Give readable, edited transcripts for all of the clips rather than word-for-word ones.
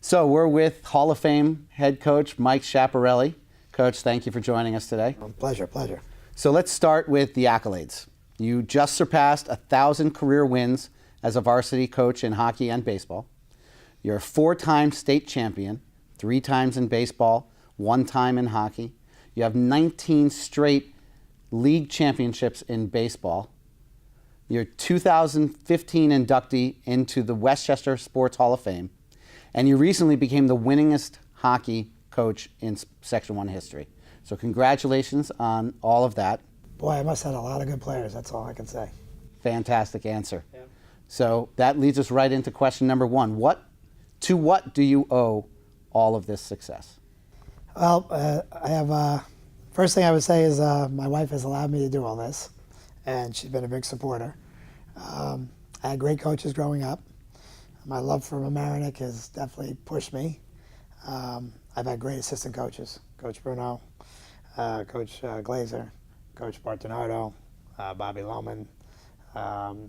So we're with Hall of Fame head coach Mike Schiaparelli. Coach, thank you for joining us today. Pleasure, pleasure. So let's start with the accolades. You just surpassed 1,000 career wins as a varsity coach in hockey and baseball. You're a 4-time state champion, 3 times in baseball, 1 time in hockey. You have 19 straight league championships in baseball. You're 2015 inductee into the Westchester Sports Hall of Fame. And you recently became the winningest hockey coach in Section 1 history. So congratulations on all of that. Boy, I must have had a lot of good players, that's all I can say. Fantastic answer. Yeah. So that leads us right into question number 1. What do you owe all of this success? Well, first thing I would say is my wife has allowed me to do all this, and she's been a big supporter. I had great coaches growing up. My love for Mamaroneck has definitely pushed me. I've had great assistant coaches, Coach Bruno, Coach Glazer, Coach Bartonardo, Bobby Lohman,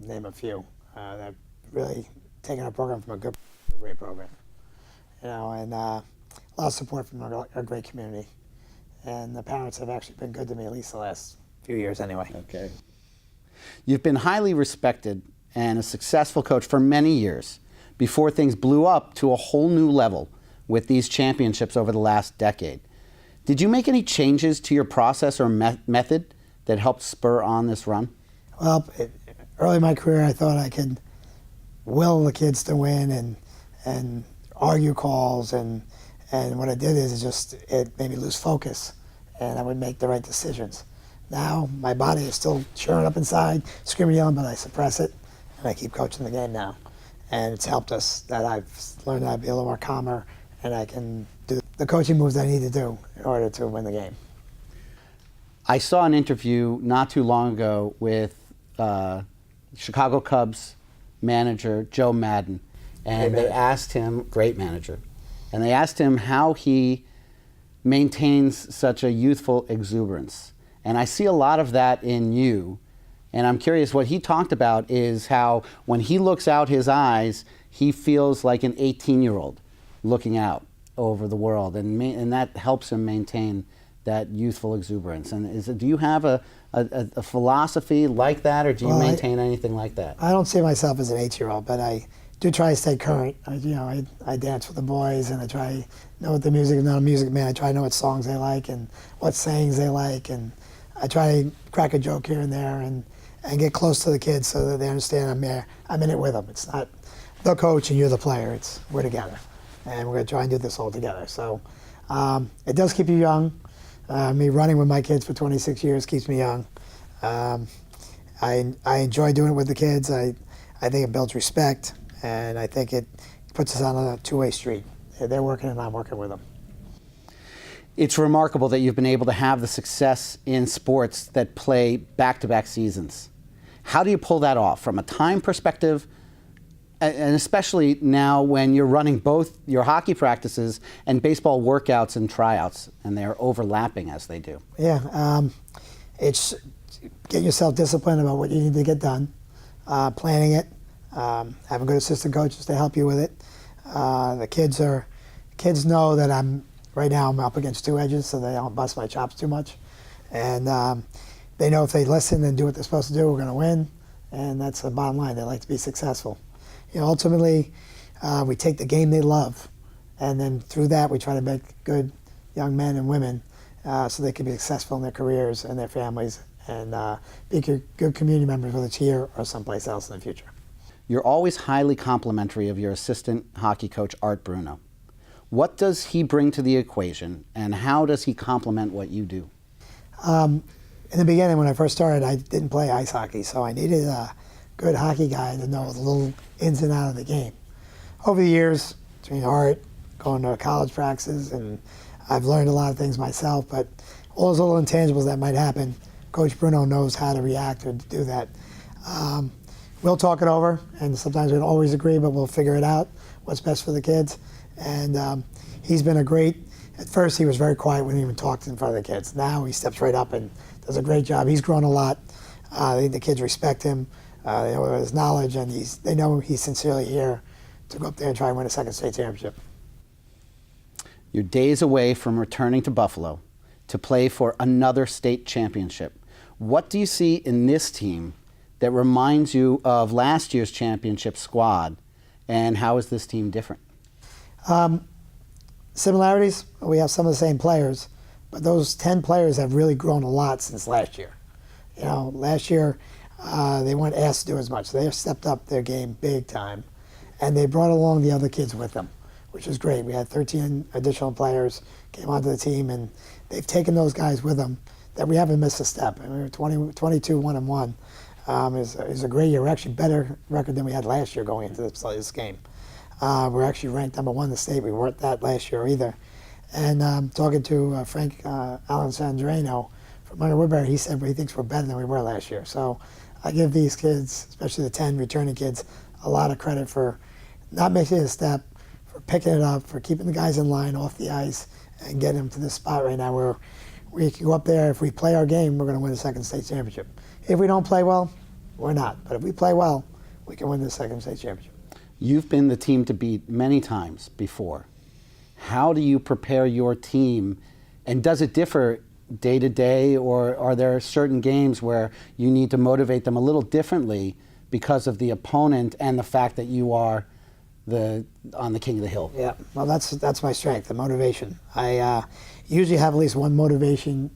name a few. They've really taken our program from a good to a great program. You know, and a lot of support from our great community. And the parents have actually been good to me, at least the last few years anyway. Okay. You've been highly respected and a successful coach for many years before things blew up to a whole new level with these championships over the last decade. Did you make any changes to your process or method that helped spur on this run? Well, early in my career, I thought I could will the kids to win and argue calls, and what I did is it made me lose focus, and I would make the right decisions. Now, my body is still churning up inside, screaming, yelling, but I suppress it, and I keep coaching the game now. And it's helped us that I've learned how to be a little more calmer, and I can do the coaching moves I need to do in order to win the game. I saw an interview not too long ago with Chicago Cubs manager Joe Madden, and they asked him, great manager, and they asked him how he maintains such a youthful exuberance. And I see a lot of that in you. And I'm curious, what he talked about is how when he looks out his eyes, he feels like an 18-year-old looking out over the world, and that helps him maintain that youthful exuberance. And do you have a philosophy like that, or do you maintain anything like that? I don't see myself as an 8-year-old, but I do try to stay current. I dance with the boys, and I try to know what the music is. Not a music man. I try to know what songs they like and what sayings they like, and I try to crack a joke here and there and get close to the kids so that they understand I'm there. I'm in it with them. It's not the coach and you're the player. It's we're together, and we're going to try and do this all together. So it does keep you young. Me running with my kids for 26 years keeps me young. I enjoy doing it with the kids. I think it builds respect, and I think it puts us on a two-way street. They're working and I'm working with them. It's remarkable that you've been able to have the success in sports that play back-to-back seasons. How do you pull that off from a time perspective, and especially now when you're running both your hockey practices and baseball workouts and tryouts, and they're overlapping as they do? Yeah, it's getting yourself disciplined about what you need to get done, planning it, having good assistant coaches to help you with it. The kids know that right now I'm up against 2 edges, so they don't bust my chops too much. And they know if they listen and do what they're supposed to do, we're going to win. And that's the bottom line. They like to be successful. Ultimately, we take the game they love, and then through that we try to make good young men and women so they can be successful in their careers and their families, and be good community members, whether it's here or someplace else in the future. You're always highly complimentary of your assistant hockey coach, Art Bruno. What does he bring to the equation, and how does he complement what you do? In the beginning, when I first started, I didn't play ice hockey, so I needed a good hockey guy to know the little ins and outs of the game. Over the years, between Art, going to college practices, and I've learned a lot of things myself, but all those little intangibles that might happen, Coach Bruno knows how to react or to do that. We'll talk it over, and sometimes we don't always agree, but we'll figure it out, what's best for the kids. And he's been at first he was very quiet when he even talked in front of the kids. Now he steps right up and does a great job. He's grown a lot. I think the kids respect him. They know his knowledge, and they know he's sincerely here to go up there and try and win a second state championship. You're days away from returning to Buffalo to play for another state championship. What do you see in this team that reminds you of last year's championship squad, and how is this team different? Similarities, we have some of the same players, but those 10 players have really grown a lot since last year. You know, last year they weren't asked to do as much. They have stepped up their game big time, and they brought along the other kids with them, which is great. We had 13 additional players came onto the team, and they've taken those guys with them that we haven't missed a step. I mean, we were 22-1-1. Is a great year. We're actually better record than we had last year going into this game. We're actually ranked number 1 in the state. We weren't that last year either. And talking to Frank Alessandrino from Minor Woodbury, he said he thinks we're better than we were last year. So I give these kids, especially the 10 returning kids, a lot of credit for not missing a step, for picking it up, for keeping the guys in line off the ice and getting them to this spot right now where we can go up there. If we play our game, we're going to win the second state championship. If we don't play well, we're not. But if we play well, we can win the second state championship. You've been the team to beat many times before. How do you prepare your team, and does it differ day to day, or are there certain games where you need to motivate them a little differently because of the opponent and the fact that you are on the king of the hill? Yeah, well, that's my strength, the motivation. I usually have at least one motivating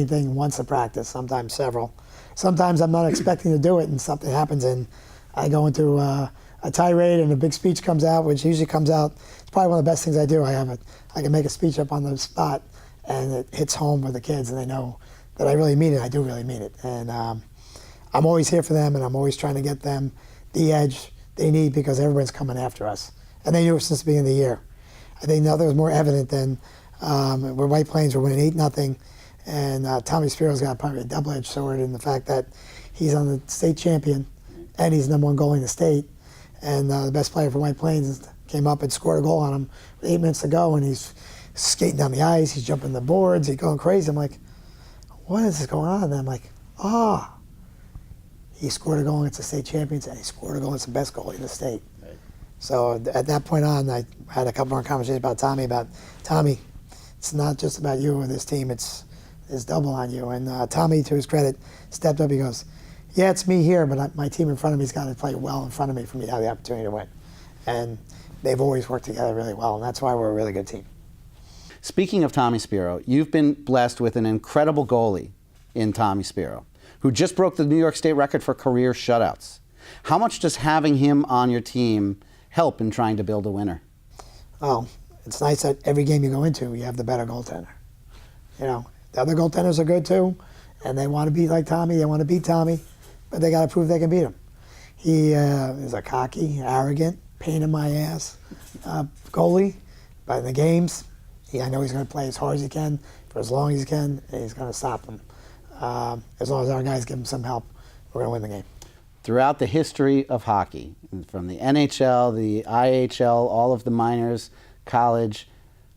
thing once a practice, sometimes several. Sometimes I'm not expecting to do it, and something happens, and I go into a tirade, and a big speech comes out, which usually comes out. It's probably one of the best things I do. I can make a speech up on the spot, and it hits home with the kids, and they know that I really mean it. I do really mean it, and I'm always here for them, and I'm always trying to get them the edge they need because everyone's coming after us, and they knew it since the beginning of the year. I think nothing was more evident than where White Plains were winning 8-0. And Tommy Spiro's got probably a double-edged sword in the fact that he's on the state champion and he's number 1 goalie in the state. And the best player for White Plains came up and scored a goal on him with 8 minutes to go, and he's skating down the ice, he's jumping the boards, he's going crazy. I'm like, what is this going on? And I'm like, he scored a goal against the state champions, and he scored a goal against the best goalie in the state. Right. So at that point on, I had a couple more conversations about Tommy, it's not just about you or this team, it's double on you. And Tommy, to his credit, stepped up. He goes, yeah, it's me here, but my team in front of me's got to play well in front of me for me to have the opportunity to win. And they've always worked together really well, and that's why we're a really good team. Speaking of Tommy Spiro, you've been blessed with an incredible goalie in Tommy Spiro, who just broke the New York State record for career shutouts. How much does having him on your team help in trying to build a winner? Oh, it's nice that every game you go into, you have the better goaltender. You know, the other goaltenders are good too, and they want to be like Tommy, they want to beat Tommy, but they got to prove they can beat him. He is a cocky, arrogant, pain in my ass goalie, but in the games, I know he's going to play as hard as he can for as long as he can, and he's going to stop them. As long as our guys give him some help, we're going to win the game. Throughout the history of hockey, from the NHL, the IHL, all of the minors, college,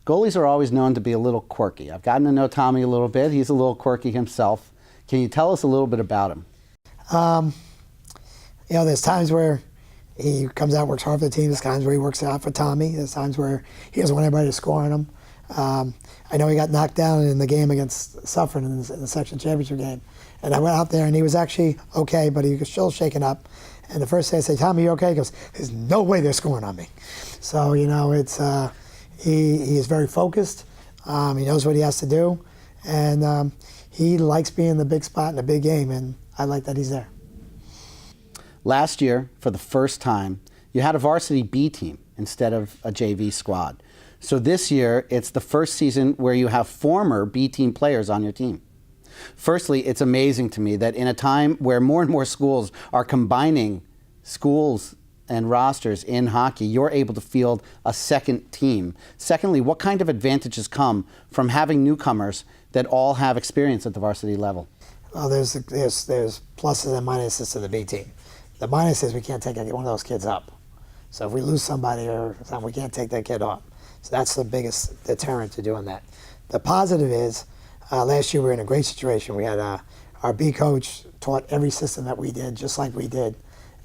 goalies are always known to be a little quirky. I've gotten to know Tommy a little bit. He's a little quirky himself. Can you tell us a little bit about him? You know, there's times where he comes out, works hard for the team. There's times where he works out for Tommy. There's times where he doesn't want anybody to score on him. I know he got knocked down in the game against Suffern in the section championship game. And I went out there, and he was actually okay, but he was still shaken up. And the first day I said, Tommy, you okay? He goes, there's no way they're scoring on me. So, you know, it's he is very focused. He knows what he has to do. And he likes being in the big spot in a big game, and I like that he's there. Last year, for the first time, you had a varsity B team instead of a JV squad. So this year, it's the first season where you have former B team players on your team. Firstly, it's amazing to me that in a time where more and more schools are combining schools and rosters in hockey, you're able to field a second team. Secondly, what kind of advantages come from having newcomers that all have experience at the varsity level? Well, there's pluses and minuses to the B team. The minus is we can't take one of those kids up. So if we lose somebody or something, we can't take that kid up. So that's the biggest deterrent to doing that. The positive is, last year we were in a great situation. We had our B coach taught every system that we did, just like we did.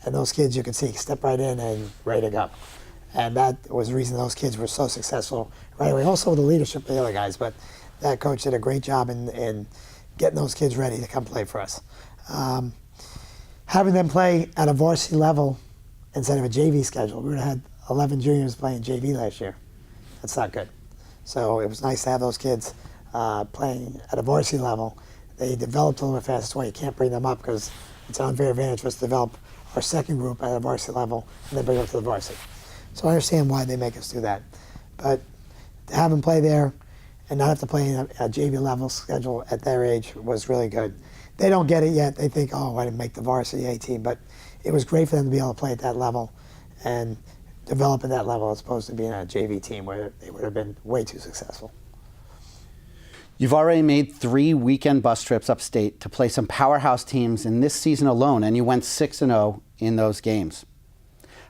And those kids, you could see, step right in and ready to go. And that was the reason those kids were so successful right away. Also the leadership of the other guys, but that coach did a great job in getting those kids ready to come play for us. Having them play at a varsity level instead of a JV schedule, we would have had 11 juniors playing JV last year. That's not good. So it was nice to have those kids playing at a varsity level. They developed a little bit fast. That's why you can't bring them up, because it's an unfair advantage for us to develop our second group at a varsity level and then bring them to the varsity. So I understand why they make us do that. But to have them play there and not have to play in a JV level schedule at their age was really good. They don't get it yet. They think, oh, I didn't make the varsity A team. But it was great for them to be able to play at that level and develop at that level as opposed to being a JV team where they would have been way too successful. You've already made 3 weekend bus trips upstate to play some powerhouse teams in this season alone, and you went 6-0 in those games.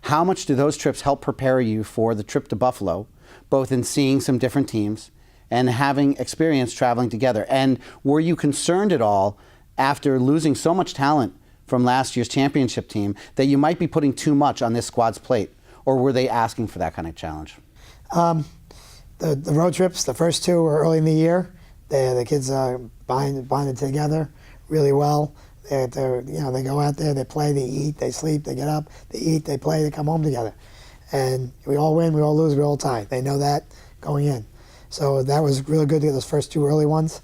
How much do those trips help prepare you for the trip to Buffalo, both in seeing some different teams and having experience traveling together? And were you concerned at all after losing so much talent from last year's championship team that you might be putting too much on this squad's plate? Or were they asking for that kind of challenge? The road trips, the first 2 were early in the year. The kids bonded together really well. They go out there, they play, they eat, they sleep, they get up, they eat, they play, they come home together. And we all win, we all lose, we all tie. They know that going in. So that was really good to get those first 2 early ones.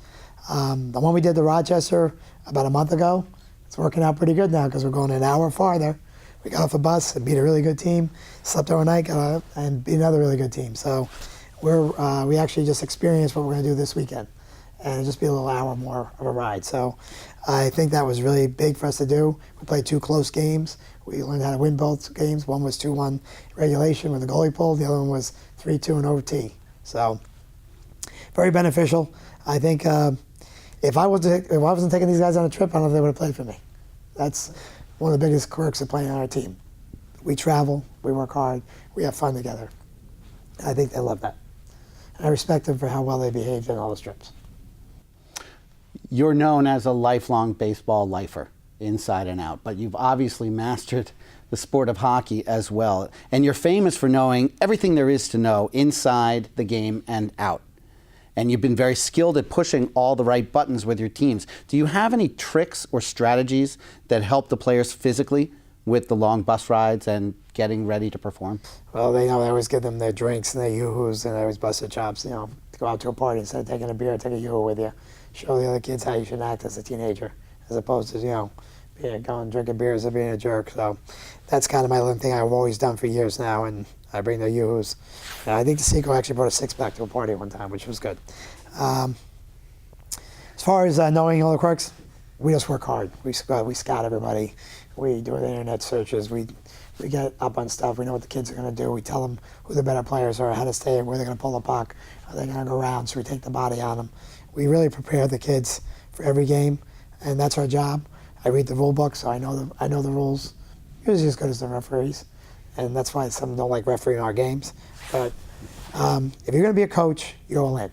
The one we did to Rochester about a month ago, it's working out pretty good now because we're going an hour farther. We got off a bus and beat a really good team, slept overnight, and beat another really good team. So we actually just experienced what we're going to do this weekend, and it'll just be a little hour more of a ride. So I think that was really big for us to do. We played 2 close games. We learned how to win both games. One was 2-1 regulation with the goalie pulled. The other one was 3-2 in OT. So very beneficial. I think if I wasn't taking these guys on a trip, I don't know if they would have played for me. That's one of the biggest quirks of playing on our team. We travel, we work hard, we have fun together. I think they love that. And I respect them for how well they behaved in all those trips. You're known as a lifelong baseball lifer, inside and out, but you've obviously mastered the sport of hockey as well. And you're famous for knowing everything there is to know inside the game and out. And you've been very skilled at pushing all the right buttons with your teams. Do you have any tricks or strategies that help the players physically with the long bus rides and getting ready to perform? Well, they know I always give them their drinks and their yoo-hoos, and I always bust their chops, to go out to a party instead of taking a beer, take a yoo-hoo with you. Show the other kids how you should act as a teenager, as opposed to, going drinking beers or being a jerk. So that's kind of my little thing I've always done for years now, and I bring their yoo-hoos. And I think the Seco actually brought a 6-pack to a party one time, which was good. As far as knowing all the quirks, we just work hard. We scout everybody. We do the internet searches. We get up on stuff. We know what the kids are going to do. We tell them who the better players are, how to stay, where they're going to pull the puck, are they going to go around, so we take the body on them. We really prepare the kids for every game, and that's our job. I read the rule book, so I know the rules usually as good as the referees, and that's why some don't like refereeing our games. But if you're going to be a coach, you're all in.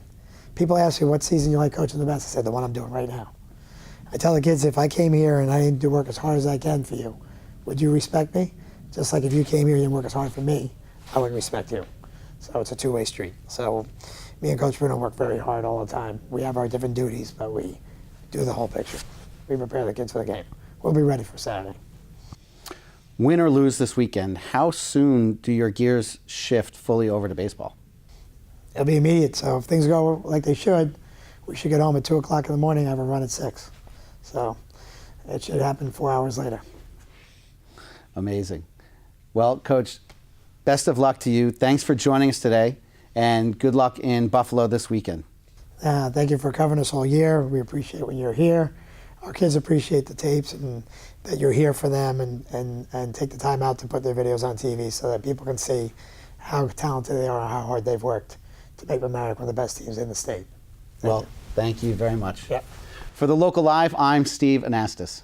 People ask me what season you like coaching the best. I said the one I'm doing right now. I tell the kids, if I came here and I didn't do work as hard as I can for you, would you respect me? Just like if you came here and didn't work as hard for me, I wouldn't respect you. So it's a two-way street. So me and Coach Bruno work very hard all the time. We have our different duties, but we do the whole picture. We prepare the kids for the game. We'll be ready for Saturday. Win or lose this weekend, how soon do your gears shift fully over to baseball? It'll be immediate. So if things go like they should, we should get home at 2 o'clock in the morning and have a run at 6. So it should happen 4 hours later. Amazing. Well, Coach, best of luck to you. Thanks for joining us today, and good luck in Buffalo this weekend. Thank you for covering us all year. We appreciate when you're here. Our kids appreciate the tapes and that you're here for them, and take the time out to put their videos on TV so that people can see how talented they are and how hard they've worked to make America one of the best teams in the state. Thank you very much. Yep. For the Local Live, I'm Steve Anastas.